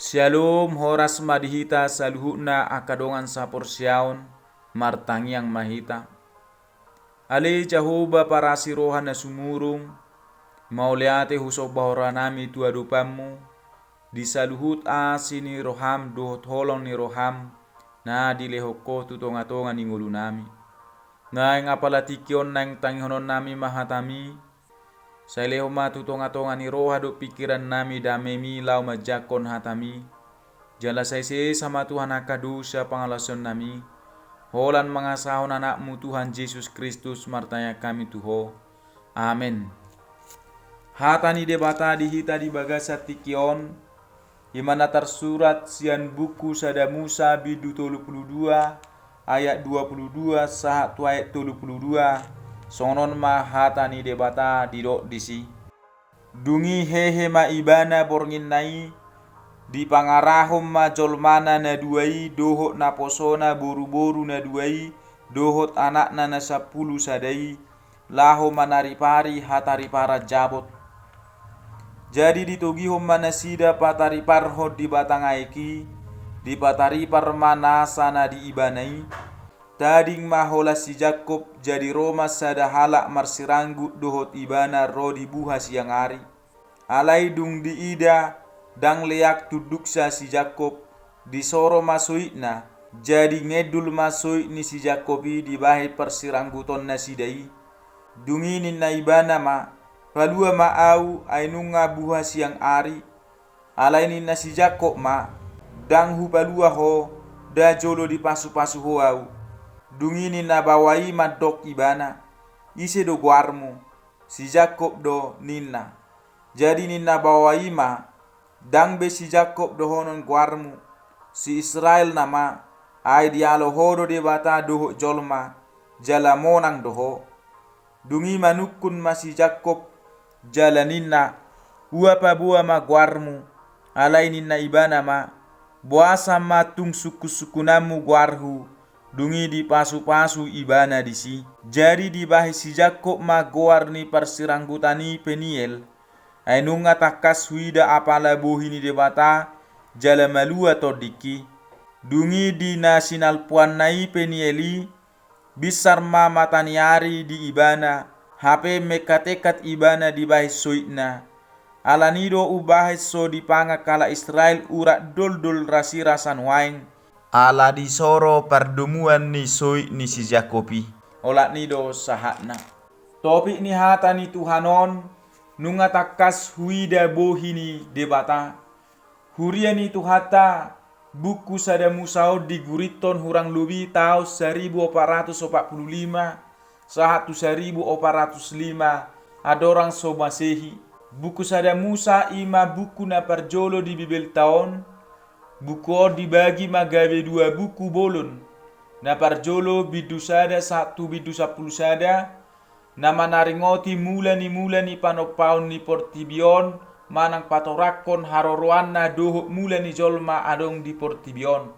Shalom horas madihita saluhuna akadongan sa porsyaon martangiang mahita. Ali Jehovah para sirohan na sumurong mauliate husok bahora nami tua dupamu di saluhut sini roham dohot holong ni roham na dilehoko tutonga-tonga ni ngulu nami. Na yang apalatikyon na yang tanghonon nami mahatami sa ileho matutonga-tonga ni roha do pikiran nami damemi lau majakon hatami. Jala saise sama Tuhan akadusa pangalason nami. Holan mangasahon anakmu Tuhan Yesus Kristus martanya kami Tuho. Amin. Hatani debata dihita di bagasa tikion. Imana tersurat sian buku sada Musa bidu 32 ayat 22 sahat ayat 32. Sonon ma hatani debata didok disi. Dungi hehe ma ibana borngin nai. Di pangarahum ma jolmana na duai. Dohot na posona boru-boru na duai. Dohot anakna na 10 sadai. Laho manaripari hatari para jabot. Jadi ditogihom manasida patari parhot di batang aiki. Di patari parmanasa na di ibanai. Tading mahola si Jakob jadi Roma sada halak marsiranggut dohot ibana rodi buha siang hari. Alai dung di ida dang leak tuduksa si Jakob di soro masuitna jadi ngedul masuit ni si Jakobi di bahi persirangguton na sidai. Dunginin na ibana ma palua ma au ainunga buha siang hari. Alai ni na si Jakob ma dang hu palua ho da jolo di pasu-pasu ho au. Dungini na bawai madok ibana ise do guarmu si Jakob do ninna. Jadi ninna bawai ma dang be si Jakob do honon guarmu si Israel nama ai dialo hodo de bata doho jolma jala monang doho. Dungi manukun ma si Jakob jala ninna uapa bua ma guarmu alai ninna ibana ma buasa ma tung suku-sukunamu guarhu. Dungi di pasu-pasu ibana disi. Jadi di bahi si Jakob ma goar ni persiranggutani Peniel. Ainunga takas huida apala bohini debata jala malua todiki. Dungi di nasional puan nai Penieli bisar ma mataniari di ibana. Hape mekatekat ibana di bahi soitna. Alanido ubahi so di panga kala Israel urat dol-dol rasi rasan waing. Ala di soro pardumuan ni soi ni si Jakobi. Olat ni do sahatna. Topik ni hata ni Tuhanon. Nunga takas huida bohini debata. Huria ni Tuhata. Buku sada Musao di guriton hurang lubi tahun 1445. Sahatu 1405. Adorang so masehi. Buku sada Musa ima buku na parjolo di Bibel tahun. Buku dibagi magabe 2 buku bolon. Na parjolo bidu sada 1 bidu 10 sada. Na manaringoti mula ni panopaun ni portibion. Manang patorakon haroroan na dohok mula ni jolma adong di portibion.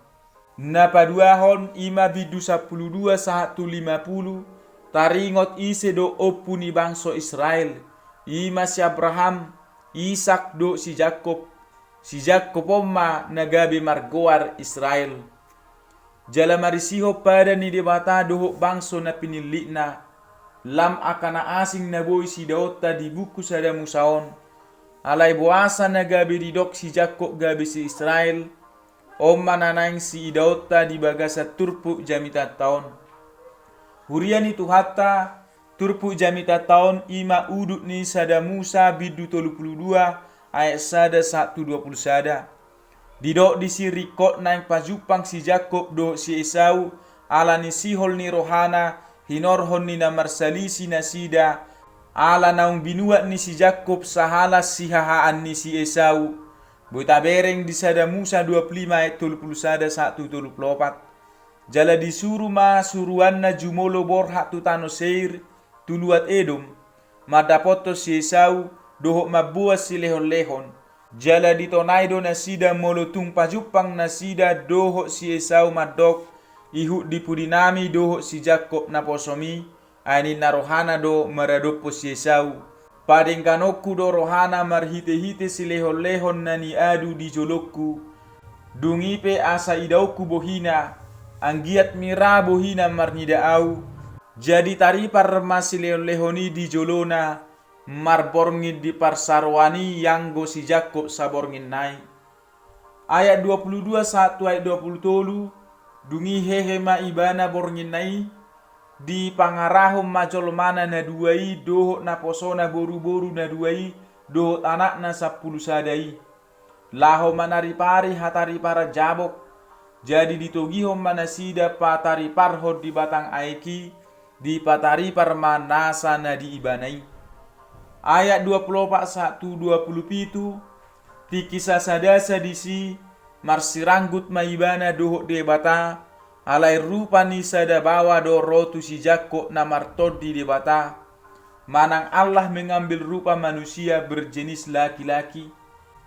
Na paduahon ima bidu 12 1 50. Taringot ise do opu ni bangso Israel. Ima si Abraham, Isak do si Jakob. Si Jakob oma nagabi margoar Israel. Jala marisiho pada ni debata dohok bangso na pinilik na. Lam akana asing na boy si Daota di buku sada Musaon. Alay buasa nagabi didok si Jakob gabi si Israel. Oma nanaing si Daota di bagasa turpu jamita taon. Hurian itu hatta turpu jamita taon ima udut ni sada Musa bidu 32 ayat sada 120 sada. Didok disi rikot naing pajupang si Jakob do si Esau ala ni sihol ni rohana hinorhon ni na marsalisi na sida ala naung binuat ni si Jakob sahalas si hahaan ni si Esau. Buta bereng di sada Musa 25 ayat 30 sada 134. Jala disuruh ma suruan na jumolo borhak tutano seir tuluat Edom. Madapoto si Esau dohok mabuas si lehon-lehon. Jala ditonaido na sida molotung pajupang na sida dohok si Esau madok. Ihuk dipudinami dohok si Jakob na posomi. Ainin na rohana do maradopo si Esau. Padeng kanoku do rohana marhite-hite si lehon-lehon na ni adu di jolokku. Dungi pe asa idau ku bohina, anggiat mira bohina marnida au. Jadi tari par masih lehoni di jolona, marborngin di parsarwani yang go si Jakob saborngin nai. Ayat 22 1 ayat 20 dungi hehe ma ibana borngin nai di pangarahum majol mana na duai dohot na posona boru-boru na duai dohot anak na 10 sadai. Laho manari pari hatari para jabok jadi ditogihom manasida patari parhod di batang aiki di patari parmanasa na di ibanai. Ayat 24 1 20 ti kisah sadasa disi marsiranggut maibana dohok debata alai rupa ni sada bawa do rotu si Jakob na martodi debata manang Allah mengambil rupa manusia berjenis laki-laki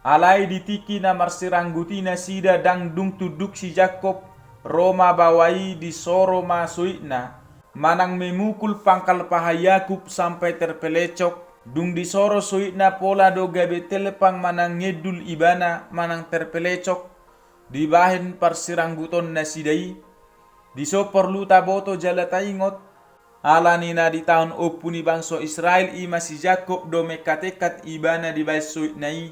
alai ditiki na marsirangguti na sida dang dung tuduk si Jakob Roma bawai di soro masuikna manang memukul pangkal paha Yakub sampai terpelecok dung di soro suitna pola do gabe telepang manang ngedul ibana manang terpelecok di bahin parsirangguton na sidai di so perlu taboto jala taingot ala nina di tahun opuni bangso Israel ima si Jakob do mekatekat ibana di bahin suitnai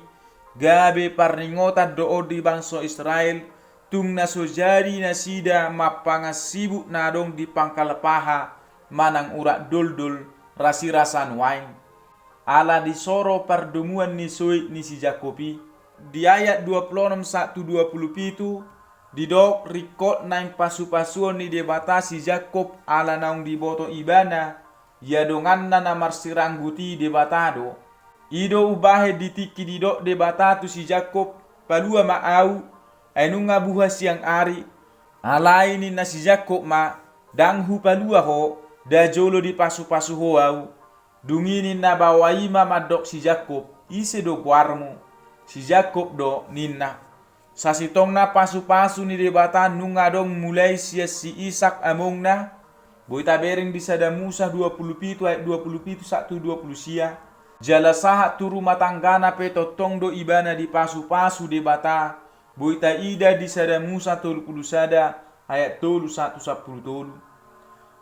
gabe parningota do di bangso Israel tung na sojari na sida mapangas sibuk nadong di pangkal paha manang urak doldol rasirasan wain ala disoro pardumuan ni suit ni si Jakobi di ayat 26 1 27 didok rikot naing pasu-pasuon ni debata si Jakob ala naung diboto ibana ya dongan na marsirangguti debatado ido ubahe ditiki didok debata tu si Jakob palua maau enunga buha siang ari alai ni na si Jakob ma dang hu palua ho da jolo di pasu-pasu ho au dungini na bawai ma madok si Jakob ise do guarmu si Jakob do ninna sasitong na pasu-pasu ni debata nunga dong mulai sia si Ishak among na boita bering di sada Musa 27 ayat 27 1 20 sia jala sahat turu matanggana petotong do ibana di pasu-pasu debata boita ida di sada Musa 30 sada ayat 1 10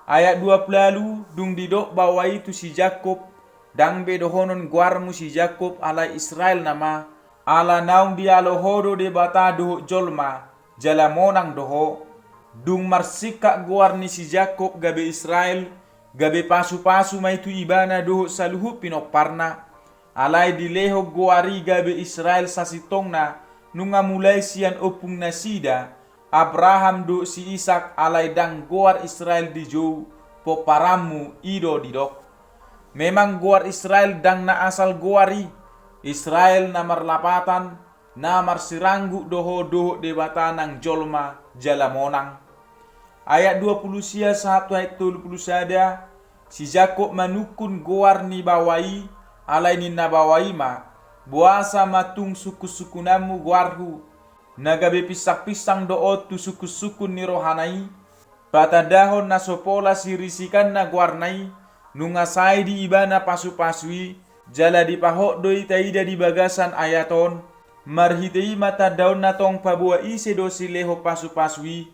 ayat 20 lalu dung didok bawa itu si Jakob dang bedohonon guarmu si Jakob ala Israel nama ala naung dia lohodo debata doho jolma jala monang doho dung marsika guar ni si Jakob gabe Israel gabe pasu-pasu maitu ibana doho saluhu pinoparna alai dileho guari gabe Israel sasitongna nunga mulai sian opung nasida Abraham do si Ishak alai dang guar Israel di jou poparamu ido didok memang guar Israel dang na asal guari Israel namar lapatan namar siranggu doho debata nang jolma jala monang ayat 20 sia 1 ayat 20 sada si Jakob manukun guar ni bawai alai ni nabawai ma buasa matung suku-suku namu guarhu nagabe pisang-pisang doot tu suku-suku ni rohanai patadahon na sopola sirisikan na guarnai nungasai di ibana pasu-pasui jala di pahok doi taida di bagasan ayaton marhitei mata daun natong pabua ise dosi leho pasu-pasui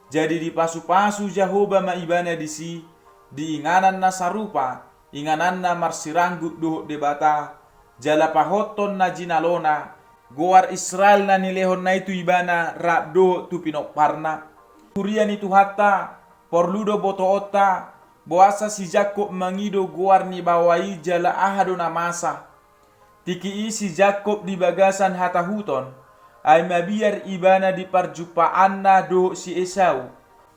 jadi di pasu-pasu Jahoba ma ibana disi di inganan na sarupa inganan na marsiranggut dohok debata jala pahoton na jinalona goar Israel na nilehon na itu ibana rak dohok tu pinokparna kurian itu hatta porludo boto otta boasa si Jakob mangido guar ni bawai jala ahado na masa tiki si Jakob di bagasan hata huton ay mabiar ibana di parjupaan na do si Esau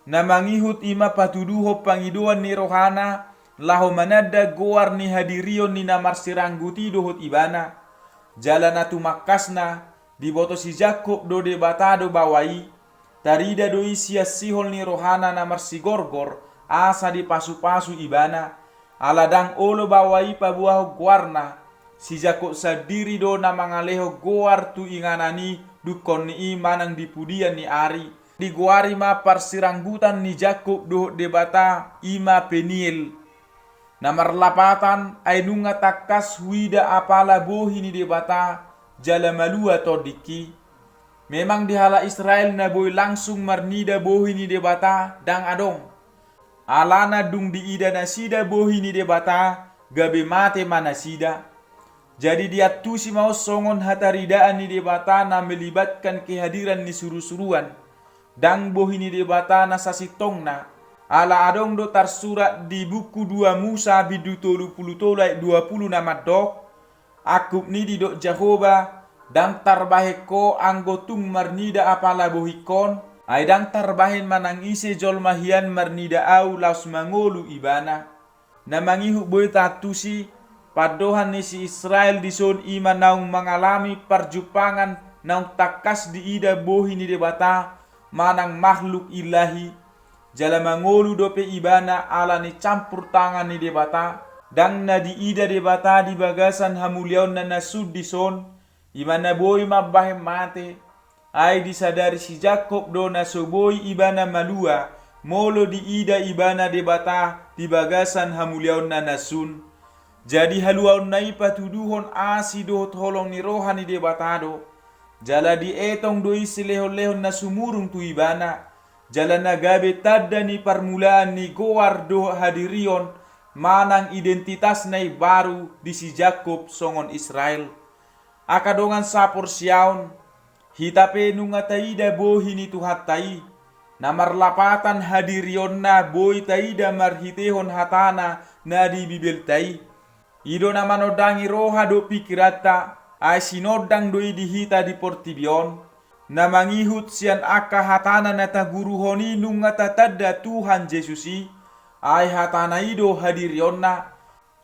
na mangihut ima patuduho pangiduan ni rohana laho manada guar ni hadirion ni namar sirangguti dohot ibana jala na tumakasna di boto si Jakob do de batado bawai tarida do isia sihol ni rohana namar sigorgor asa di pasu-pasu ibana aladang olo bawai pabuaho guarna si Jakob sadiri do na mangaleho guar tu inganani dukon ni manang dipudian ni ari di guari ma parsiranggutan ni Jakob do debata ima Peniel namar lapatan ay nunga takas huida apala bohi ni debata jala malua todiki Memang dihala Israel na boy langsung marnida bohi ni debata dang adong. Alana dung diida na sida bohi ni debata gabe mate mana sida. Jadi dia tusi mau songon hataridaan ni debata na melibatkan kehadiran ni suru-suruan. Dang bohi ni debata na sasitong na. Ala adong do tersurat di buku 2 Musa bidu 30 20 nama dok. Akup ni di dok Jehovah. Dan tarbaheko anggotung marnida apala bohikon. Ay dang tarbahin manang ise jol mahian marnida au laus mangolu ibana. Na mangihu boy tatusi. Padohan ni si Israel dison iman naung mengalami perjupangan naung takas di ida bohi ni debata manang makhluk ilahi jala mangolu dope ibana ala ni campur tangan ni debata dang na di ida debata di bagasan hamuliaon na nasud dison imana boy mabahe mate ay disadari si Jakob do na soboi ibana malua molo di ida ibana debata di bagasan hamuliaon na nasun. Jadi haluaun nai patuduhon asi dohot holong ni rohani de batado. Jala di etong doi silehon-lehon na sumurung tu ibana. Jala nagabe tadda ni permulaan ni goar do hadirion. Manang identitas nai baru di si Jakob songon Israel. Akadongan sapor siaon. Hitape nunga taida bohi ni tuhatai. Namarlapatan hadirion na boy taida marhitehon hatana na di bibel tai. Ido na manodangi roha do pikirata ay sinodang do idihita di portibion na mangihut sian aka hatana na taguruhoni nunga tatadda Tuhan Yesusi ay hatana ido hadirion na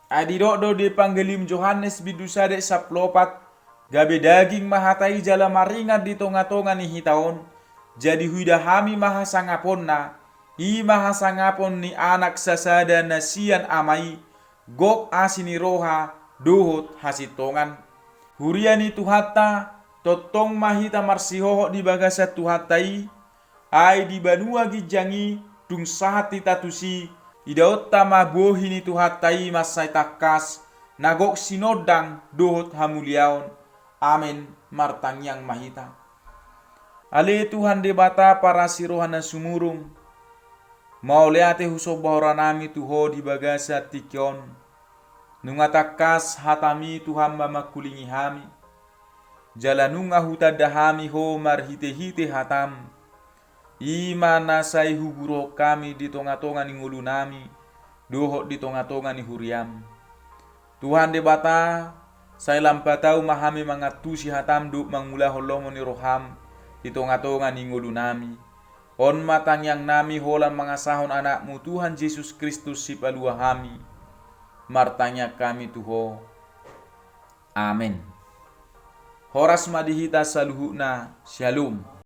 ay do di panggelim Johannes bidusade saplopat gabe daging mahatai jala maringat di tonga-tonga ni hitaon jadi huidahami mahasangapon na i mahasangapon ni anak sasada na sian amai gok asini roha dohot hasitongan huriani tuhata totong mahita marsihoho di bagasa tuhatai ai di banua gijangi tung sahati tatusi idaot tama bohini tuhatai masai takas nagok sinodang dohot hamuliaon amin martang yang mahita ale Tuhan debata para sirohana sumurung mau leate husob bahoranami tuho di bagasa tikyon nunga takas hatami Tuhan mamakulingi hami jala nunga hutadahami ho marhite-hite hatam imana sai huguro kami di tonga-tonga ni ngulu nami dohot di tonga-tonga ni huriam Tuhan debata sai lampatau mahami mangatusi hatam duk mangula holomo ni roham di tonga-tonga ni ngulu nami on matang yang nami holam mangasahon anakmu Tuhan Yesus Kristus si palua hami. Martanya kami tuho. Amin. Horas madihita saluhuna. Shalom.